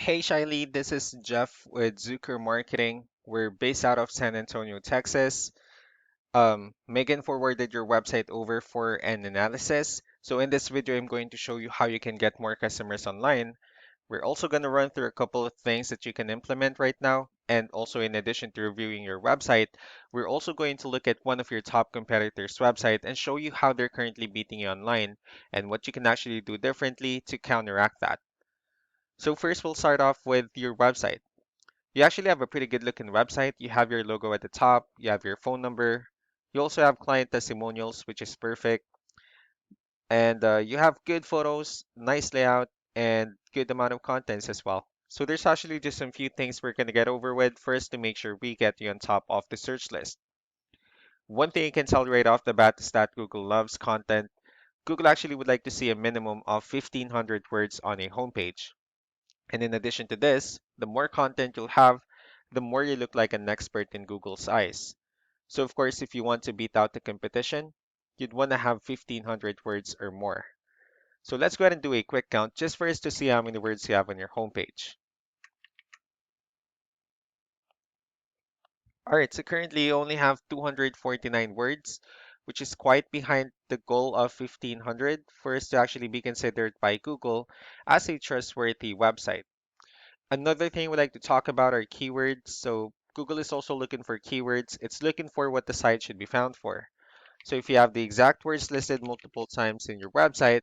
Hey Shiley, this is Jeff with Zucker Marketing. We're based out of San Antonio, Texas. Megan forwarded your website over for an analysis. So in this video, I'm going to show you how you can get more customers online. We're also going to run through a couple of things that you can implement right now. And also in addition to reviewing your website, we're also going to look at one of your top competitors' website and show you how they're currently beating you online and what you can actually do differently to counteract that. So first, we'll start off with your website. You actually have a pretty good looking website. You have your logo at the top, you have your phone number, you also have client testimonials, which is perfect, and you have good photos, nice layout, and good amount of contents as well. So there's actually just some few things we're going to get over with first to make sure we get you on top of the search list. One thing you can tell right off the bat is that Google loves content. Google actually would like to see a minimum of 1,500 words on a homepage. And in addition to this, the more content you'll have, the more you look like an expert in Google's eyes. So of course, if you want to beat out the competition, you'd want to have 1,500 words or more. So let's go ahead and do a quick count just for us to see how many words you have on your homepage. All right, so currently you only have 249 words, which is quite behind the goal of 1,500 for us to actually be considered by Google as a trustworthy website. Another thing we'd like to talk about are keywords. So Google is also looking for keywords. It's looking for what the site should be found for. So if you have the exact words listed multiple times in your website,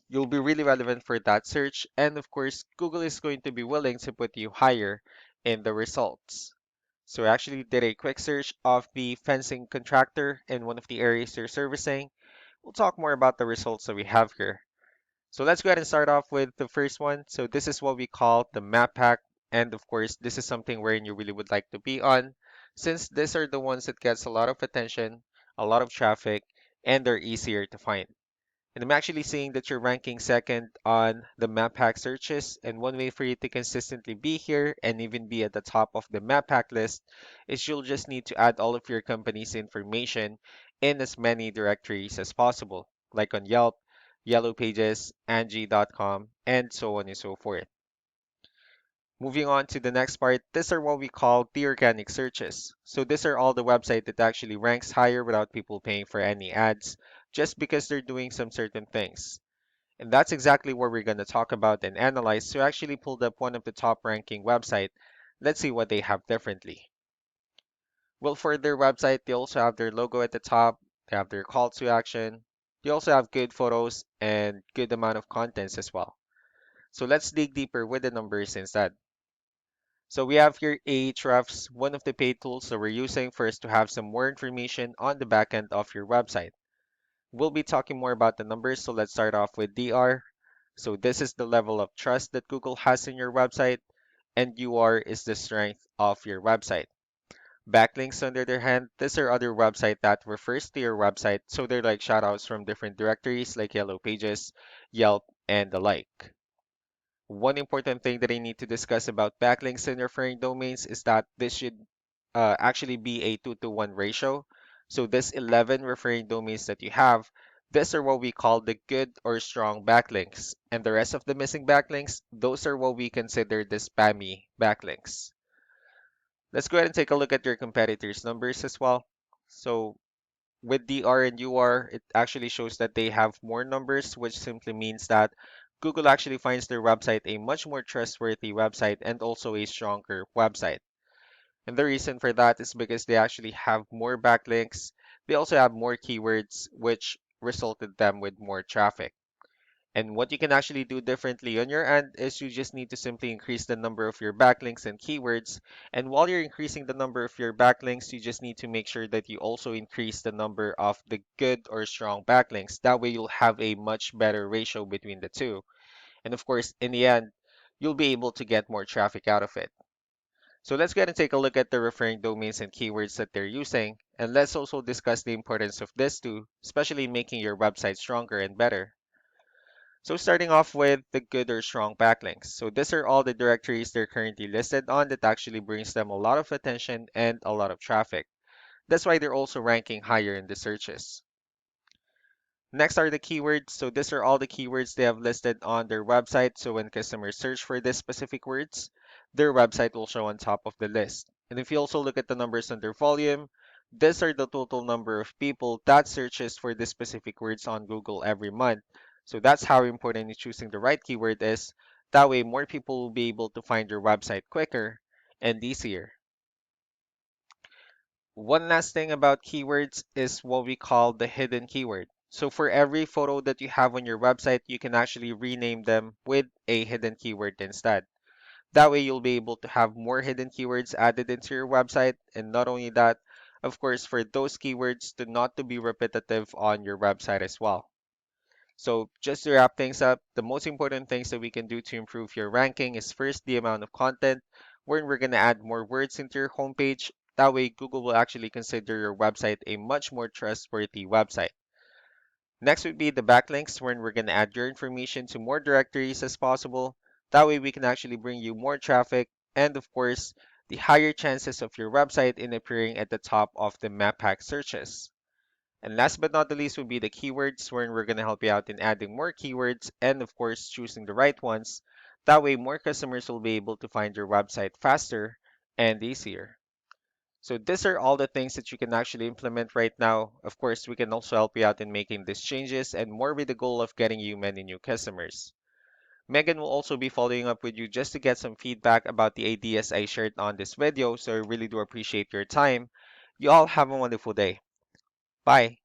you'll be really relevant for that search. And of course, Google is going to be willing to put you higher in the results. So I actually did a quick search of the fencing contractor in one of the areas they're servicing. We'll talk more about the results that we have here. So let's go ahead and start off with the first one. So this is what we call the map pack. And of course, this is something wherein you really would like to be on, since these are the ones that gets a lot of attention, a lot of traffic, and they're easier to find. And I'm actually seeing that you're ranking second on the map pack searches. And one way for you to consistently be here and even be at the top of the map pack list is you'll just need to add all of your company's information in as many directories as possible, like on Yelp, Yellow Pages, Angie.com, and so on and so forth. Moving on to the next part, these are what we call the organic searches. So these are all the website that actually ranks higher without people paying for any ads, just because they're doing some certain things. And that's exactly what we're going to talk about and analyze. So I actually pulled up one of the top ranking website. Let's see what they have differently. Well, for their website, they also have their logo at the top. They have their call to action. They also have good photos and good amount of contents as well. So let's dig deeper with the numbers instead. So we have here Ahrefs, one of the paid tools that we're using for us to have some more information on the back end of your website. We'll be talking more about the numbers, so let's start off with DR. So this is the level of trust that Google has in your website, and UR is the strength of your website. Backlinks, on the other hand, these are other website that refers to your website, so they're like shoutouts from different directories like Yellow Pages, Yelp, and the like. One important thing that I need to discuss about backlinks and referring domains is that this should actually be a 2-to-1 ratio. So this 11 referring domains that you have, these are what we call the good or strong backlinks. And the rest of the missing backlinks, those are what we consider the spammy backlinks. Let's go ahead and take a look at your competitors' numbers as well. So with DR and UR, it actually shows that they have more numbers, which simply means that Google actually finds their website a much more trustworthy website and also a stronger website. And the reason for that is because they actually have more backlinks. They also have more keywords, which resulted them with more traffic. And what you can actually do differently on your end is you just need to simply increase the number of your backlinks and keywords. And while you're increasing the number of your backlinks, you just need to make sure that you also increase the number of the good or strong backlinks. That way you'll have a much better ratio between the two. And of course, in the end, you'll be able to get more traffic out of it. So let's go ahead and take a look at the referring domains and keywords that they're using. And let's also discuss the importance of this too, especially making your website stronger and better. So starting off with the good or strong backlinks. So these are all the directories they're currently listed on that actually brings them a lot of attention and a lot of traffic. That's why they're also ranking higher in the searches. Next are the keywords. So these are all the keywords they have listed on their website. So when customers search for these specific words, their website will show on top of the list. And if you also look at the numbers under volume, these are the total number of people that searches for these specific words on Google every month. So that's how important choosing the right keyword is. That way, more people will be able to find your website quicker and easier. One last thing about keywords is what we call the hidden keyword. So for every photo that you have on your website, you can actually rename them with a hidden keyword instead. That way you'll be able to have more hidden keywords added into your website. And not only that, of course, for those keywords to not to be repetitive on your website as well. So just to wrap things up, the most important things that we can do to improve your ranking is first the amount of content, where we're going to add more words into your homepage. That way, Google will actually consider your website a much more trustworthy website. Next would be the backlinks, where we're going to add your information to more directories as possible. That way, we can actually bring you more traffic and, of course, the higher chances of your website in appearing at the top of the map hack searches. And last but not the least would be the keywords, where we're going to help you out in adding more keywords and, of course, choosing the right ones. That way, more customers will be able to find your website faster and easier. So these are all the things that you can actually implement right now. Of course, we can also help you out in making these changes and more with the goal of getting you many new customers. Megan will also be following up with you just to get some feedback about the ideas I shared on this video. So I really do appreciate your time. You all have a wonderful day. Bye.